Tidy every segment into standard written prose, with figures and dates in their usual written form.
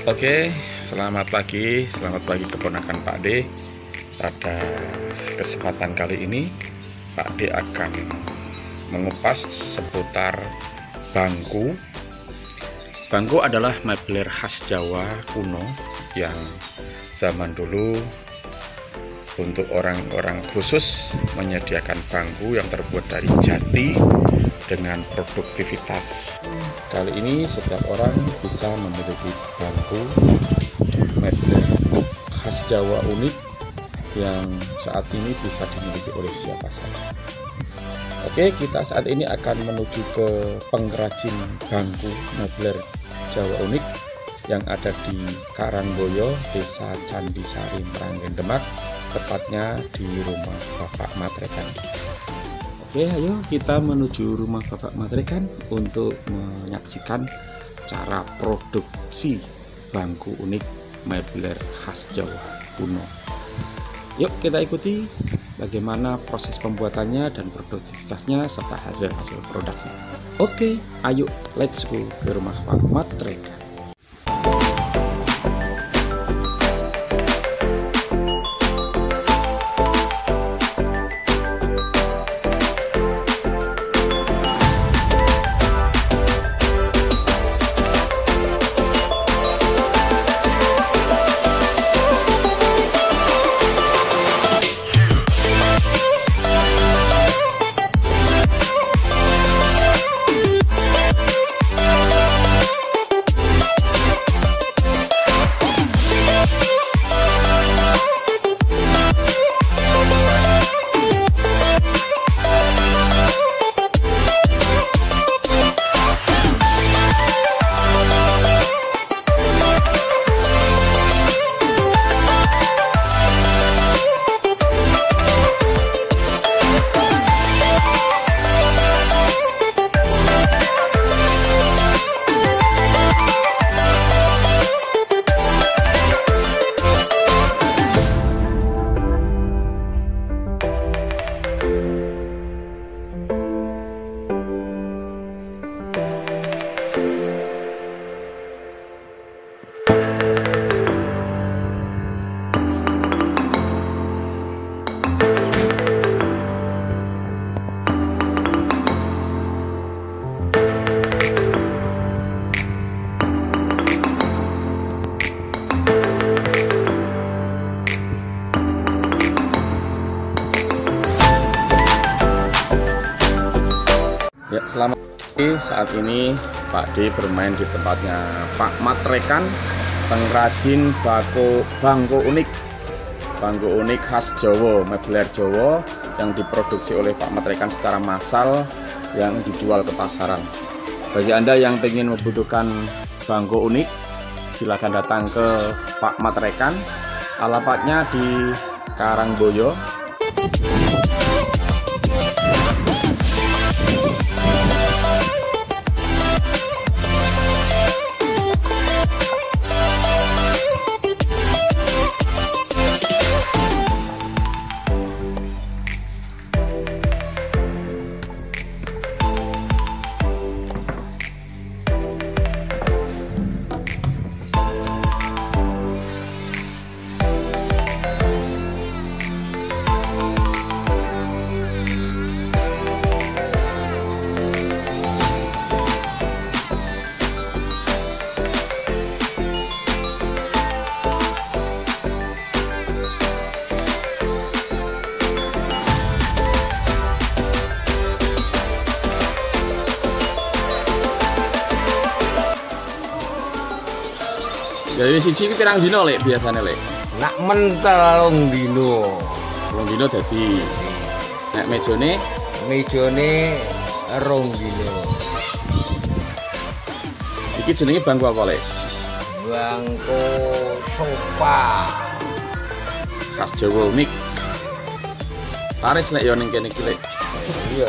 Oke, selamat pagi keponakan Pak D. Pada kesempatan kali ini Pak D akan mengupas seputar bangku. Bangku adalah mebel khas Jawa kuno yang zaman dulu untuk orang-orang khusus menyediakan bangku yang terbuat dari jati dengan produktivitas. Kali ini setiap orang bisa memiliki bangku mebel khas Jawa unik yang saat ini bisa dimiliki oleh siapa saja. Oke, kita saat ini akan menuju ke pengrajin bangku mebel Jawa unik yang ada di Karangboyo, Desa Candisari, Meranggen, Demak, tepatnya di rumah Bapak Matrekan. Oke, ayo kita menuju rumah Bapak Matrekan untuk menyaksikan cara produksi bangku unik mebel khas Jawa kuno. Yuk kita ikuti bagaimana proses pembuatannya dan produktivitasnya serta hasil produknya. Oke, ayo let's go ke rumah Pak Matrekan. Ya, selamat pagi. Saat ini Pak D bermain di tempatnya Pak Matrekan, pengrajin bangku unik khas Jawa, mebel Jawa yang diproduksi oleh Pak Matrekan secara massal yang dijual ke pasaran. Bagi Anda yang ingin membutuhkan bangku unik, silakan datang ke Pak Matrekan. Alamatnya di Karangboyo. Jadi siji iki pirang dino lek biasane lek? Nak mentel dino. Rong dino dadi. Nek mejone 2 dino. Iki jenenge bangku apa lek? Bangku sofa Khas Jawa unik. Laris lek yo ning kene iki lek. Iya,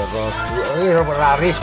kok laris.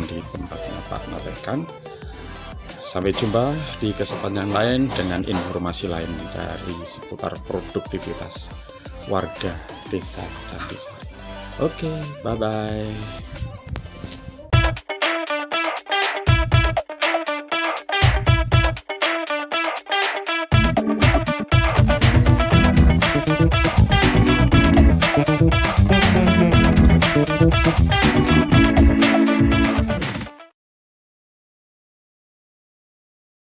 di tempatnya Pak Norekan. Sampai jumpa di kesempatan yang lain dengan informasi lain dari seputar produktivitas warga Desa Candisari. Oke, bye-bye.